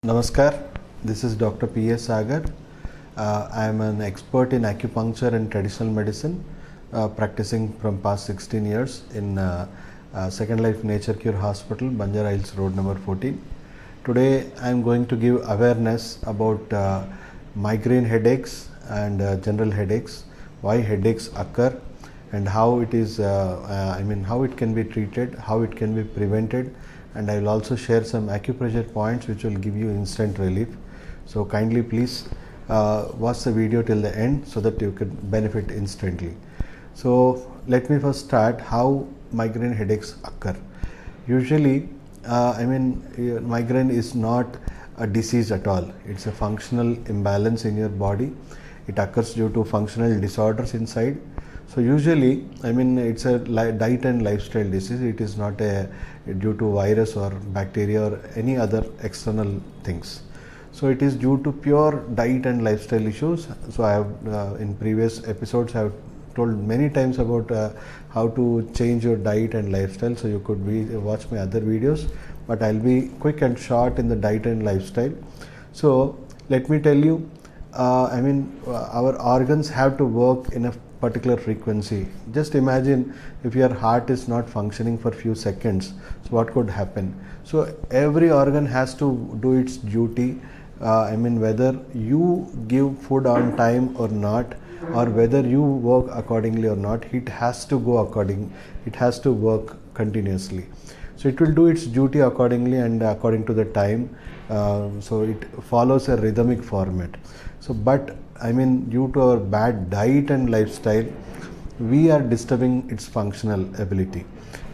Namaskar, this is Dr. P.S. Sagar. I am an expert in acupuncture and traditional medicine, practicing from past 16 years in Second Life Nature Cure Hospital, Banjara Hills Road number 14. Today I am going to give awareness about migraine headaches and general headaches, why headaches occur and how it is, how it can be treated, how it can be prevented, and I will also share some acupressure points which will give you instant relief. So kindly please watch the video till the end so that you can benefit instantly. So let me first start how migraine headaches occur. Usually, migraine is not a disease at all. It's a functional imbalance in your body. It occurs due to functional disorders inside. So usually, it's a diet and lifestyle disease. It is not due to virus or bacteria or any other external things. So it is due to pure diet and lifestyle issues. So I have in previous episodes I have told many times about how to change your diet and lifestyle. So you could watch my other videos, but I'll be quick and short in the diet and lifestyle. So let me tell you, our organs have to work in a particular frequency. Just imagine if your heart is not functioning for few seconds, so what could happen? So every organ has to do its duty. Whether you give food on time or not, or whether you work accordingly or not, it has to go according, it has to work continuously. So it will do its duty accordingly and according to the time. So it follows a rhythmic format. So but due to our bad diet and lifestyle, we are disturbing its functional ability.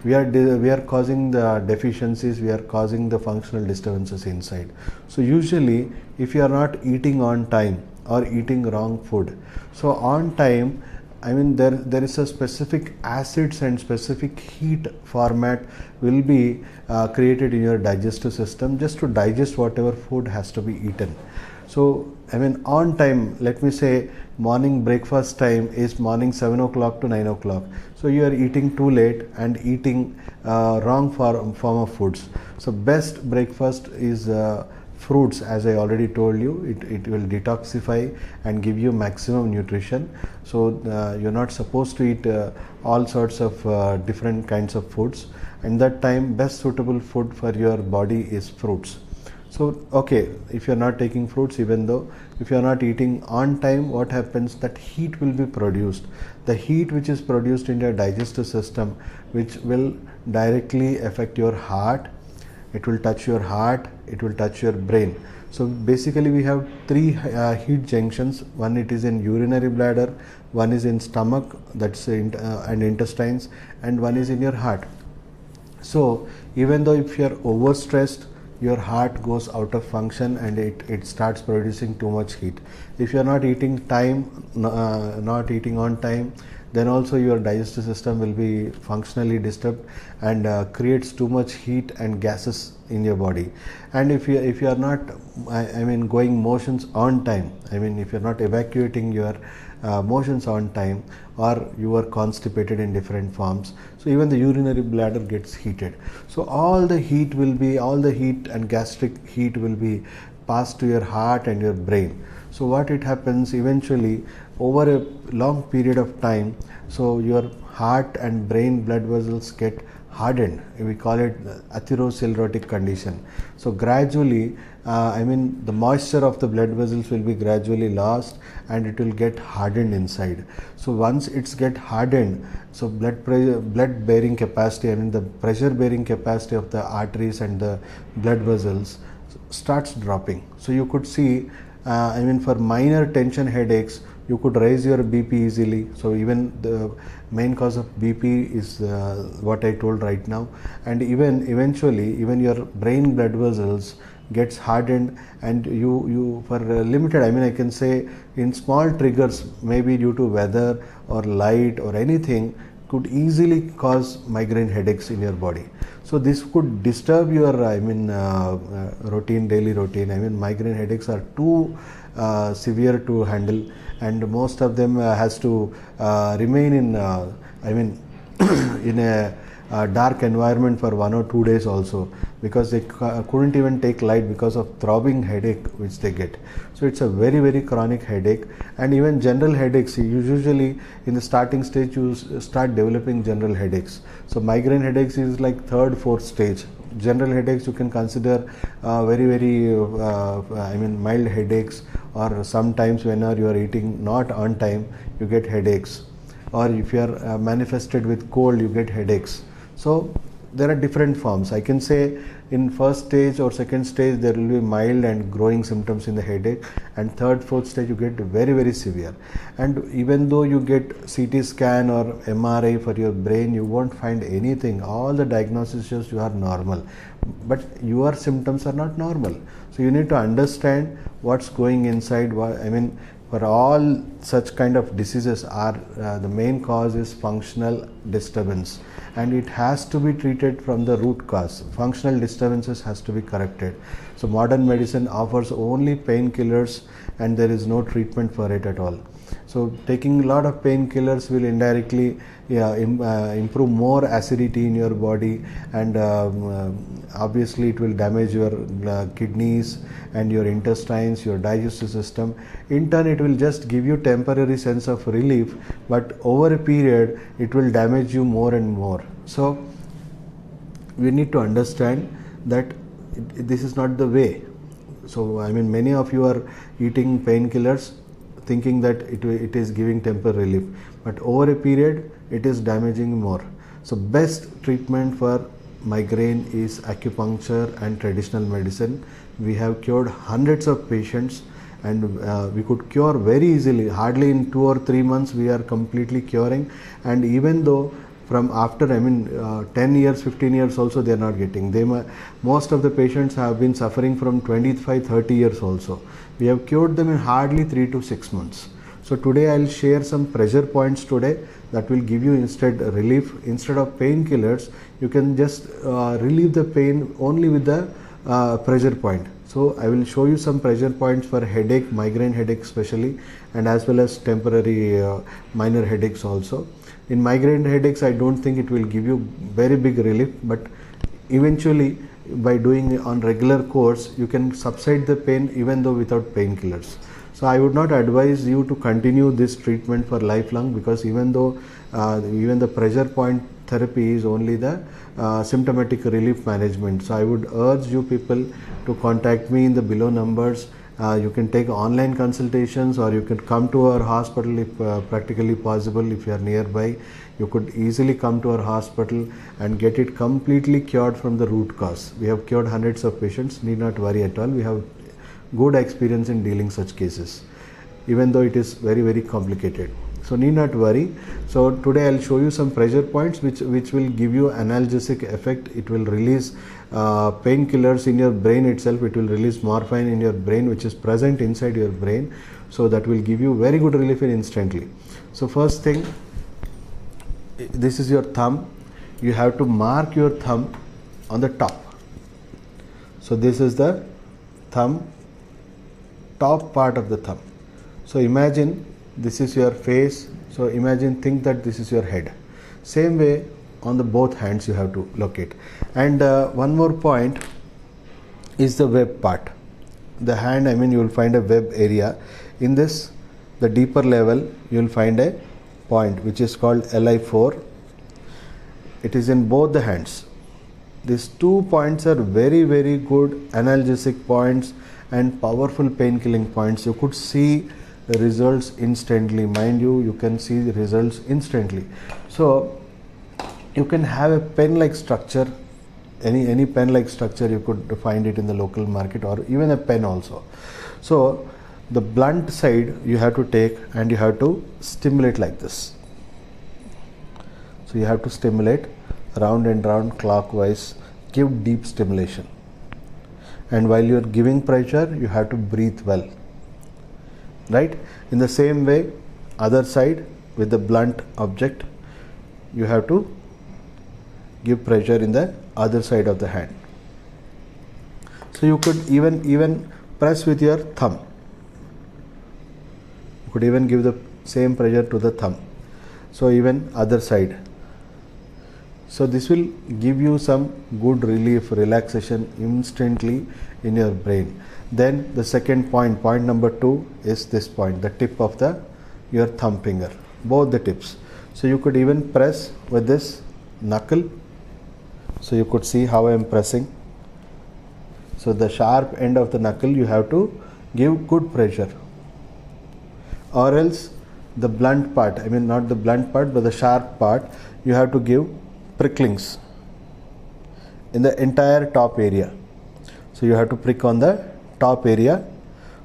We are causing the deficiencies, we are causing the functional disturbances inside. So usually if you are not eating on time or eating wrong food, so on time, there is a specific acids and specific heat format will be created in your digestive system just to digest whatever food has to be eaten. So on time, let me say morning breakfast time is morning 7 o'clock to 9 o'clock. So you are eating too late and eating wrong form of foods. So best breakfast is fruits, as I already told you. It will detoxify and give you maximum nutrition. So you're not supposed to eat all sorts of different kinds of foods, and that time best suitable food for your body is fruits. So okay, if you're not taking fruits, even though if you're not eating on time, what happens, that heat will be produced. The heat which is produced in your digestive system, which will directly affect your heart, it will touch your heart, it will touch your brain. So basically we have three heat junctions. One, it is in urinary bladder, one is in stomach, that's and intestines, and one is in your heart. So even though if you are overstressed, your heart goes out of function and it starts producing too much heat. If you are not eating not eating on time, then also your digestive system will be functionally disturbed and creates too much heat and gases in your body. And if you are not going motions on time, if you are not evacuating your motions on time, or you are constipated in different forms, so even the urinary bladder gets heated. So all the heat and gastric heat will be passed to your heart and your brain. So what it happens eventually over a long period of time, so your heart and brain blood vessels get hardened. We call it atherosclerotic condition. So gradually, the moisture of the blood vessels will be gradually lost and it will get hardened inside. So once it's get hardened, so blood bearing capacity, the pressure bearing capacity of the arteries and the blood vessels starts dropping. So you could see, for minor tension headaches, you could raise your BP easily. So even the main cause of BP is what I told right now, and even eventually even your brain blood vessels gets hardened, and you for limited, I can say in small triggers, maybe due to weather or light or anything, could easily cause migraine headaches in your body. So this could disturb your daily routine. Migraine headaches are too severe to handle, and most of them has to remain in in a dark environment for 1 or 2 days also, because they couldn't even take light because of throbbing headache which they get. So it's a very, very chronic headache. And even general headaches, usually in the starting stage you start developing general headaches. So migraine headaches is like third, fourth stage. General headaches you can consider very mild headaches, or sometimes when you are eating not on time you get headaches, or if you are manifested with cold you get headaches. So there are different forms. I can say in first stage or second stage there will be mild and growing symptoms in the headache, and third, fourth stage you get very, very severe. And even though you get CT scan or MRI for your brain, you won't find anything. All the diagnosis shows you are normal, but your symptoms are not normal. So you need to understand what's going inside. For all such kind of diseases the main cause is functional disturbance, and it has to be treated from the root cause. Functional disturbances has to be corrected. So modern medicine offers only painkillers, and there is no treatment for it at all. So taking a lot of painkillers will indirectly improve more acidity in your body, and obviously it will damage your kidneys and your intestines, your digestive system. In turn, it will just give you temporary sense of relief, but over a period it will damage you more and more. So we need to understand that this is not the way. So many of you are eating painkillers thinking that it is giving temporary relief, but over a period it is damaging more. So best treatment for migraine is acupuncture and traditional medicine. We have cured hundreds of patients, and we could cure very easily. Hardly in 2 or 3 months we are completely curing. And even though from after 10 years, 15 years also they are not getting. Most of the patients have been suffering from 25, 30 years also. We have cured them in hardly 3 to 6 months. So today I will share some pressure points today that will give you instead relief. Instead of painkillers, you can just relieve the pain only with the pressure point. So I will show you some pressure points for headache, migraine headache especially, and as well as temporary minor headaches also. In migraine headaches, I don't think it will give you very big relief, but eventually by doing on regular course you can subside the pain even though without painkillers. So I would not advise you to continue this treatment for lifelong, because even though even the pressure point therapy is only the symptomatic relief management. So I would urge you people to contact me in the below numbers. You can take online consultations, or you can come to our hospital if practically possible. If you are nearby, you could easily come to our hospital and get it completely cured from the root cause. We have cured hundreds of patients, need not worry at all. We have good experience in dealing such cases, even though it is very, very complicated. So need not worry. So today I'll show you some pressure points which will give you analgesic effect. It will release painkillers in your brain itself. It will release morphine in your brain, which is present inside your brain. So that will give you very good relief instantly. So first thing, this is your thumb. You have to mark your thumb on the top. So this is the thumb, top part of the thumb. So imagine this is your face. So think that this is your head. Same way on the both hands you have to locate. And one more point is the web part. The hand, you will find a web area. In this, the deeper level, you will find a point which is called LI4. It is in both the hands. These 2 points are very, very good analgesic points and powerful pain killing points. You could see the results instantly. Mind you, you can see the results instantly. So you can have a pen like structure, any pen like structure. You could find it in the local market, or even a pen also. So the blunt side you have to take and you have to stimulate like this. So you have to stimulate round and round clockwise, give deep stimulation, and while you are giving pressure you have to breathe well, right? In the same way, other side with the blunt object you have to give pressure in the other side of the hand. So you could even press with your thumb. You could even give the same pressure to the thumb. So even other side. So this will give you some good relief, relaxation instantly in your brain. Then the second point, point number 2, is this point, the tip of your thumb finger, both the tips. So you could even press with this knuckle. So you could see how I am pressing. So the sharp end of the knuckle you have to give good pressure, or else the blunt part, I mean not the blunt part but the sharp part, you have to give pricklings in the entire top area. So you have to prick on the top area.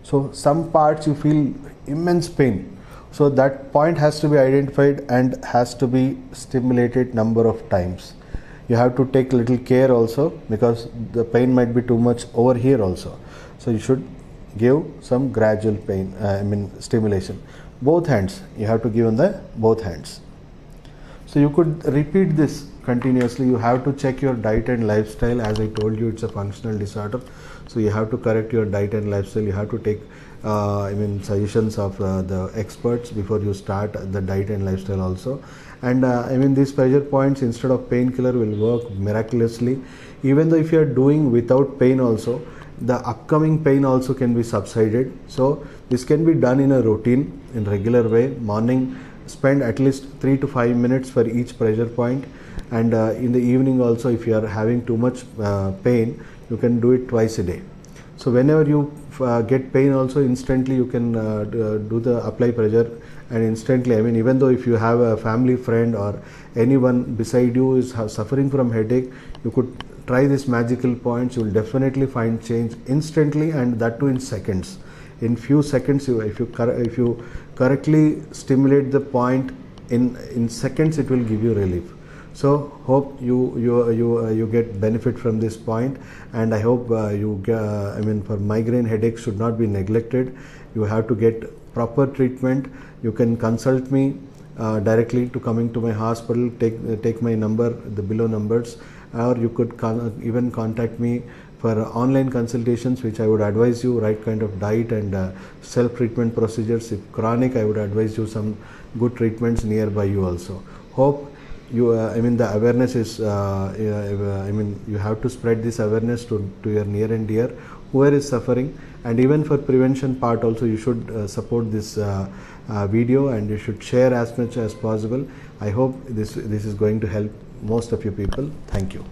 So some parts you feel immense pain, so that point has to be identified and has to be stimulated number of times. You have to take little care also, because the pain might be too much over here also. So you should give some gradual pain, stimulation. Both hands, you have to give on the both hands. So you could repeat this continuously. You have to check your diet and lifestyle. As I told you, it's a functional disorder, so you have to correct your diet and lifestyle. You have to take suggestions of the experts before you start the diet and lifestyle also. And these pressure points, instead of painkiller, will work miraculously. Even though if you are doing without pain also, the upcoming pain also can be subsided. So this can be done in a routine, in regular way. Morning, spend at least 3 to 5 minutes for each pressure point, and in the evening also, if you are having too much pain, you can do it twice a day. So whenever you get pain also, instantly you can do the apply pressure, and instantly, even though if you have a family friend or anyone beside you is suffering from headache, you could try this magical points. You will definitely find change instantly, and that too in seconds. In few seconds, if you correctly stimulate the point, in seconds it will give you relief. So hope you get benefit from this point, and I hope for migraine headaches should not be neglected. You have to get proper treatment. You can consult me directly to coming to my hospital. Take my number, the below numbers, or you could even contact me for online consultations, which I would advise you right kind of diet and self-treatment procedures. If chronic, I would advise you some good treatments nearby you also. Hope you, the awareness is, you have to spread this awareness to your near and dear, whoever is suffering. And even for prevention part also, you should support this video, and you should share as much as possible. I hope this is going to help most of you people. Thank you.